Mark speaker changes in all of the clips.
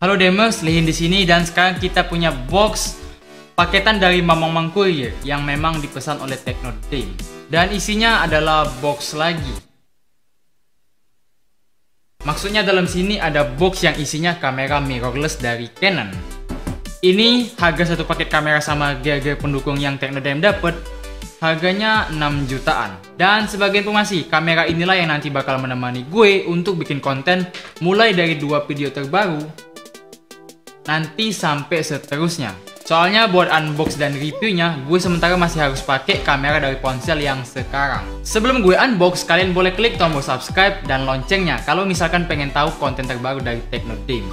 Speaker 1: Halo Demers, Lihin di sini dan sekarang kita punya box paketan dari Mamang Mang Courier yang memang dipesan oleh Technodim. Dan isinya adalah box lagi. Maksudnya dalam sini ada box yang isinya kamera mirrorless dari Canon. Ini harga satu paket kamera sama gear-gear pendukung yang Technodim dapat. Harganya 6 jutaan. Dan sebagai informasi, kamera inilah yang nanti bakal menemani gue untuk bikin konten mulai dari 2 video terbaru nanti sampai seterusnya. Soalnya buat unbox dan reviewnya, gue sementara masih harus pakai kamera dari ponsel yang sekarang. Sebelum gue unbox, kalian boleh klik tombol subscribe dan loncengnya kalau misalkan pengen tahu konten terbaru dari Technodim.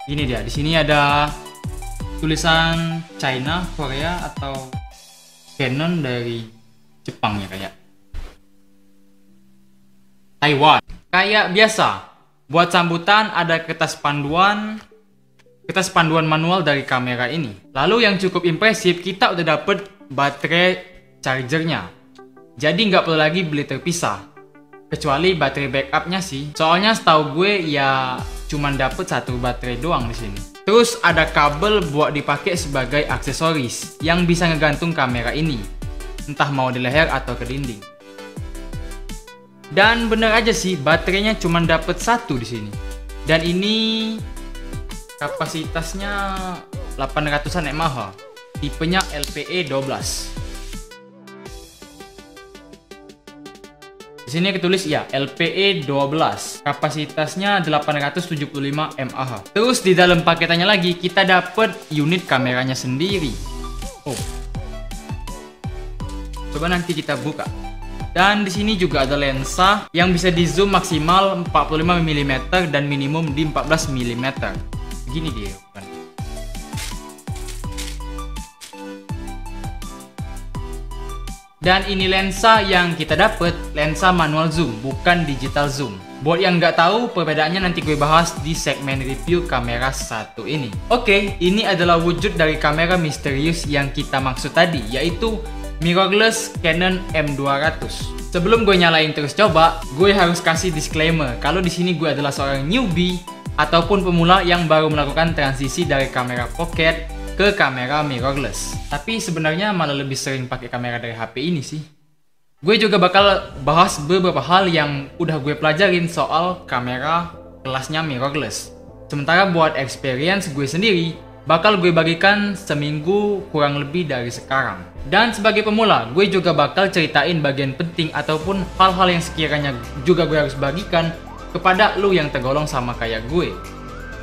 Speaker 1: Gini dia, di sini ada tulisan China, Korea atau Canon dari Jepang ya kayak Taiwan. Kayak biasa, buat sambutan ada kertas panduan manual dari kamera ini. Lalu yang cukup impresif, kita udah dapet baterai chargernya. Jadi nggak perlu lagi beli terpisah. Kecuali baterai backupnya sih. Soalnya setahu gue ya cuman dapet satu baterai doang di sini. Terus ada kabel buat dipakai sebagai aksesoris yang bisa ngegantung kamera ini, entah mau di leher atau ke dinding. Dan bener aja sih, baterainya cuman dapet satu di sini. Dan ini kapasitasnya 800-an mAh. Tipenya LPE 12. Di sini ketulis ya LPE 12, kapasitasnya 875 mAh. Terus di dalam paketannya lagi kita dapat unit kameranya sendiri. Oh, coba nanti kita buka. Dan di sini juga ada lensa yang bisa di zoom maksimal 45 mm dan minimum di 14 mm. Gini dia bukan. Dan ini lensa yang kita dapat, lensa manual zoom, bukan digital zoom. Buat yang nggak tahu, perbedaannya nanti gue bahas di segmen review kamera satu ini. Oke, ini adalah wujud dari kamera misterius yang kita maksud tadi, yaitu mirrorless Canon M200. Sebelum gue nyalain terus coba, gue harus kasih disclaimer kalau di sini gue adalah seorang newbie ataupun pemula yang baru melakukan transisi dari kamera pocket ke kamera mirrorless. Tapi sebenarnya malah lebih sering pakai kamera dari HP ini sih. Gue juga bakal bahas beberapa hal yang udah gue pelajarin soal kamera kelasnya mirrorless. Sementara buat experience gue sendiri, bakal gue bagikan seminggu kurang lebih dari sekarang. Dan sebagai pemula, gue juga bakal ceritain bagian penting ataupun hal-hal yang sekiranya juga gue harus bagikan kepada lu yang tergolong sama kayak gue,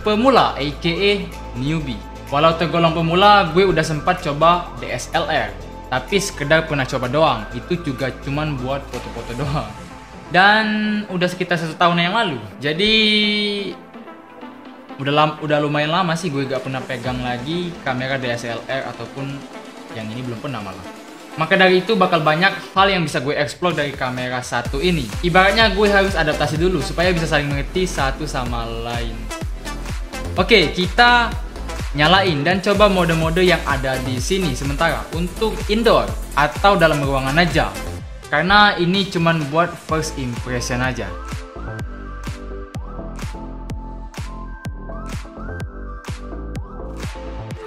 Speaker 1: pemula aka newbie. Walau tergolong pemula, gue udah sempat coba DSLR, tapi sekedar pernah coba doang. Itu juga cuman buat foto-foto doang. Dan udah sekitar 1 tahun yang lalu. Jadi udah lumayan lama sih gue gak pernah pegang lagi kamera DSLR ataupun yang ini belum pernah malah. Maka dari itu bakal banyak hal yang bisa gue explore dari kamera satu ini. Ibaratnya gue harus adaptasi dulu supaya bisa saling mengerti satu sama lain. Oke, kita nyalain dan coba mode-mode yang ada di sini sementara untuk indoor atau dalam ruangan aja, karena ini cuman buat first impression aja.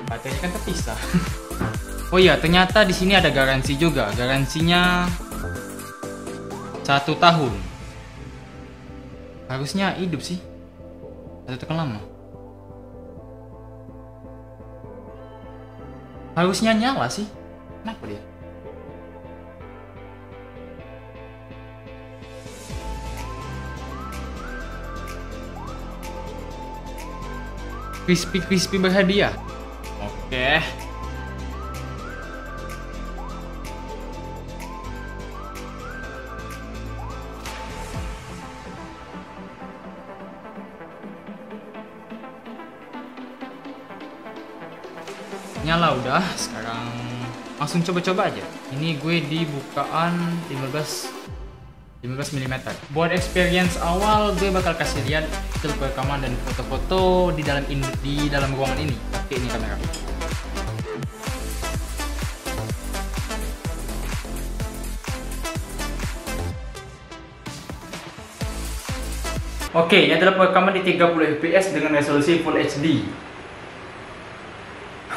Speaker 1: Baterainya kan terpisah. Oh iya, ternyata di sini ada garansi juga. Garansinya 1 tahun. Harusnya hidup sih. 1 tahun lama. Harusnya nyala sih. Kenapa dia? Crispy berhadiah. Oke. Nyala udah, sekarang langsung coba-coba aja. Ini gue di bukaan 15 mm. Buat experience awal, gue bakal kasih lihat hasil rekaman dan foto-foto di dalam ruangan ini pakai ini kamera. Oke, ini adalah perekaman di 30 fps dengan resolusi Full HD.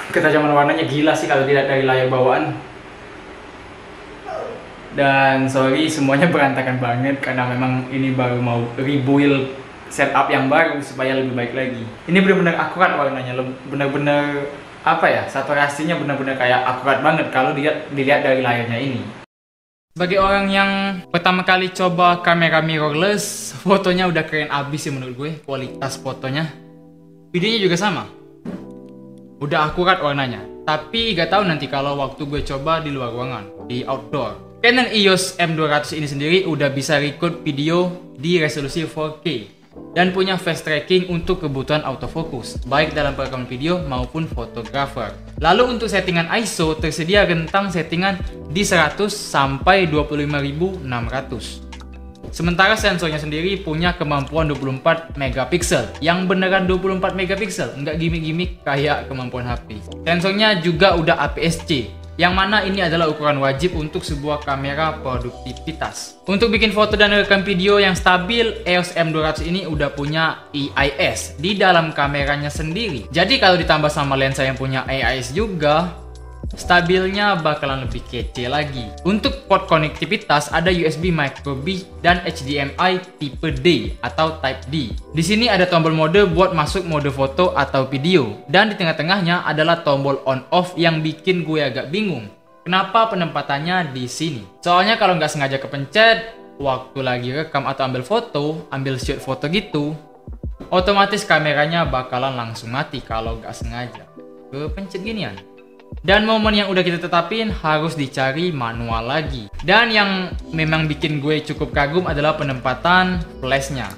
Speaker 1: Ketajaman warnanya gila sih kalau dilihat dari layar bawaan. Dan sorry semuanya berantakan banget karena memang ini baru mau rebuild setup yang baru supaya lebih baik lagi. Ini benar-benar akurat warnanya, benar-benar apa ya, saturasinya benar-benar kayak akurat banget kalau dilihat dari layarnya ini. Sebagai orang yang pertama kali coba kamera mirrorless, fotonya udah keren abis sih menurut gue, kualitas fotonya. Videonya juga sama, udah akurat warnanya. Tapi gak tahu nanti kalau waktu gue coba di luar ruangan, di outdoor. Canon EOS M200 ini sendiri udah bisa record video di resolusi 4K dan punya fast tracking untuk kebutuhan autofocus, baik dalam perekaman video maupun fotografer. Lalu untuk settingan ISO tersedia rentang settingan di 100 sampai 25600. Sementara sensornya sendiri punya kemampuan 24 megapiksel, yang beneran 24 megapiksel, nggak gimmick-gimmick kayak kemampuan HP. Sensornya juga udah APS-C, yang mana ini adalah ukuran wajib untuk sebuah kamera produktivitas. Untuk bikin foto dan rekam video yang stabil, EOS M200 ini udah punya EIS di dalam kameranya sendiri. Jadi kalau ditambah sama lensa yang punya EIS juga, stabilnya bakalan lebih kece lagi. Untuk port konektivitas ada USB micro B dan HDMI tipe D atau Type D. Di sini ada tombol mode buat masuk mode foto atau video, dan di tengah-tengahnya adalah tombol on off yang bikin gue agak bingung. Kenapa penempatannya di sini? Soalnya kalau nggak sengaja kepencet waktu lagi rekam atau ambil shoot foto gitu, otomatis kameranya bakalan langsung mati kalau nggak sengaja kepencet ginian. Dan momen yang udah kita tetapin harus dicari manual lagi. Dan yang memang bikin gue cukup kagum adalah penempatan flashnya.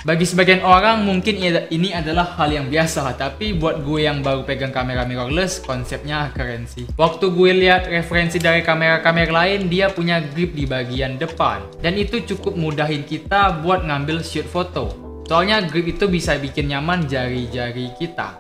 Speaker 1: Bagi sebagian orang mungkin ini adalah hal yang biasa, tapi buat gue yang baru pegang kamera mirrorless, konsepnya keren sih. Waktu gue lihat referensi dari kamera-kamera lain, dia punya grip di bagian depan, dan itu cukup mudahin kita buat ngambil shoot foto. Soalnya grip itu bisa bikin nyaman jari-jari kita.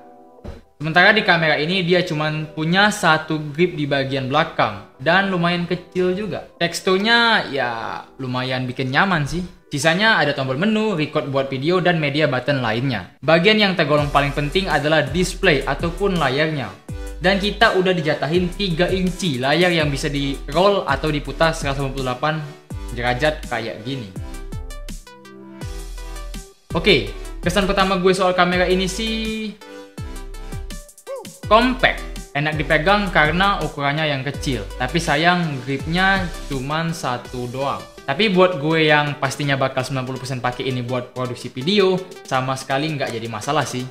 Speaker 1: Sementara di kamera ini dia cuma punya satu grip di bagian belakang dan lumayan kecil juga. Teksturnya ya lumayan bikin nyaman sih. Sisanya ada tombol menu, record buat video, dan media button lainnya. Bagian yang tergolong paling penting adalah display ataupun layarnya. Dan kita udah dijatahin 3 inci layar yang bisa di roll atau diputar 158 derajat kayak gini. Oke, kesan pertama gue soal kamera ini sih compact, enak dipegang karena ukurannya yang kecil. Tapi sayang gripnya cuman satu doang. Tapi buat gue yang pastinya bakal 90% pakai ini buat produksi video, sama sekali nggak jadi masalah sih.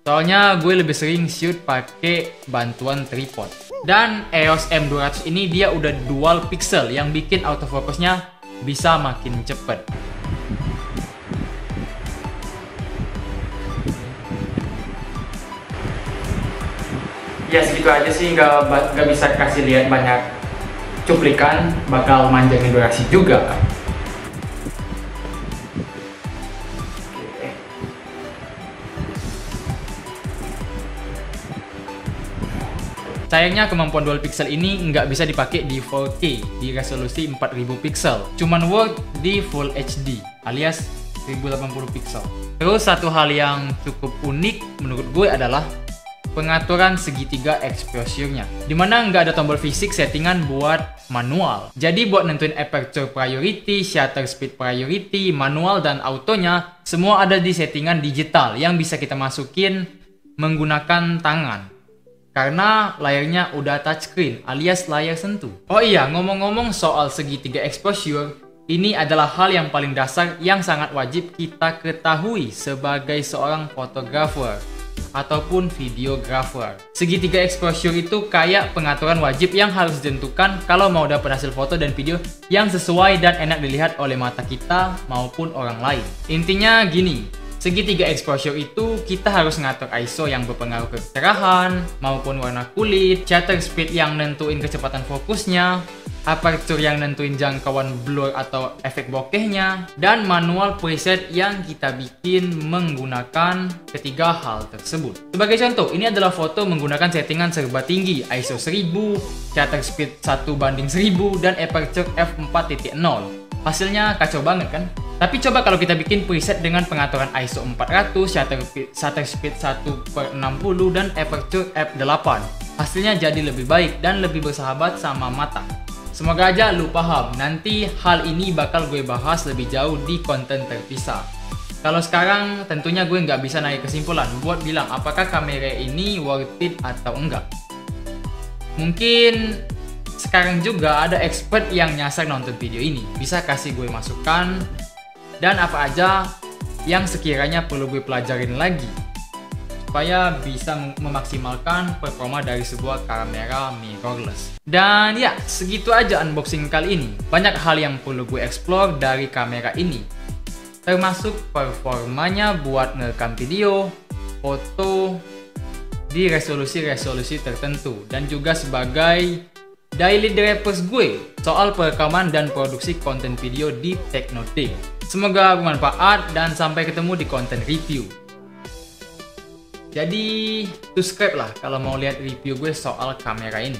Speaker 1: Soalnya gue lebih sering shoot pakai bantuan tripod. Dan EOS M200 ini dia udah dual pixel yang bikin autofocusnya bisa makin cepet. Ya segitu aja sih, nggak bisa kasih lihat banyak cuplikan, bakal manjangin durasi juga. Oke. Sayangnya kemampuan dual pixel ini nggak bisa dipakai di 4K di resolusi 4000 pixel, cuman work di Full HD alias 1080 pixel. Terus satu hal yang cukup unik menurut gue adalah pengaturan segitiga exposure-nya, dimana nggak ada tombol fisik settingan buat manual. Jadi buat nentuin aperture priority, shutter speed priority, manual, dan autonya, semua ada di settingan digital yang bisa kita masukin menggunakan tangan. Karena layarnya udah touchscreen alias layar sentuh. Oh iya, ngomong-ngomong soal segitiga exposure, ini adalah hal yang paling dasar yang sangat wajib kita ketahui sebagai seorang fotografer ataupun videographer. Segitiga exposure itu kayak pengaturan wajib yang harus ditentukan kalau mau dapat hasil foto dan video yang sesuai dan enak dilihat oleh mata kita maupun orang lain. Intinya gini, Segitiga exposure itu kita harus ngatur ISO yang berpengaruh ke kecerahan maupun warna kulit, shutter speed yang nentuin kecepatan fokusnya, aperture yang nentuin jangkauan blur atau efek bokehnya, dan manual preset yang kita bikin menggunakan ketiga hal tersebut. Sebagai contoh, ini adalah foto menggunakan settingan serba tinggi, ISO 1000, shutter speed 1:1000, dan aperture f4.0. Hasilnya kacau banget kan? Tapi coba kalau kita bikin preset dengan pengaturan ISO 400, shutter speed 1/60, dan aperture f8. Hasilnya jadi lebih baik dan lebih bersahabat sama mata. Semoga aja lu paham, nanti hal ini bakal gue bahas lebih jauh di konten terpisah. Kalau sekarang tentunya gue nggak bisa naik kesimpulan buat bilang apakah kamera ini worth it atau enggak. Mungkin sekarang juga ada expert yang nyasar nonton video ini, bisa kasih gue masukan dan apa aja yang sekiranya perlu gue pelajarin lagi supaya bisa memaksimalkan performa dari sebuah kamera mirrorless. Dan ya, segitu aja unboxing kali ini. Banyak hal yang perlu gue explore dari kamera ini, termasuk performanya buat ngerekam video, foto di resolusi-resolusi tertentu, dan juga sebagai daily drivers gue soal perekaman dan produksi konten video di Teknotik. Semoga bermanfaat dan sampai ketemu di konten review. Jadi subscribe lah kalau mau lihat review gue soal kamera ini.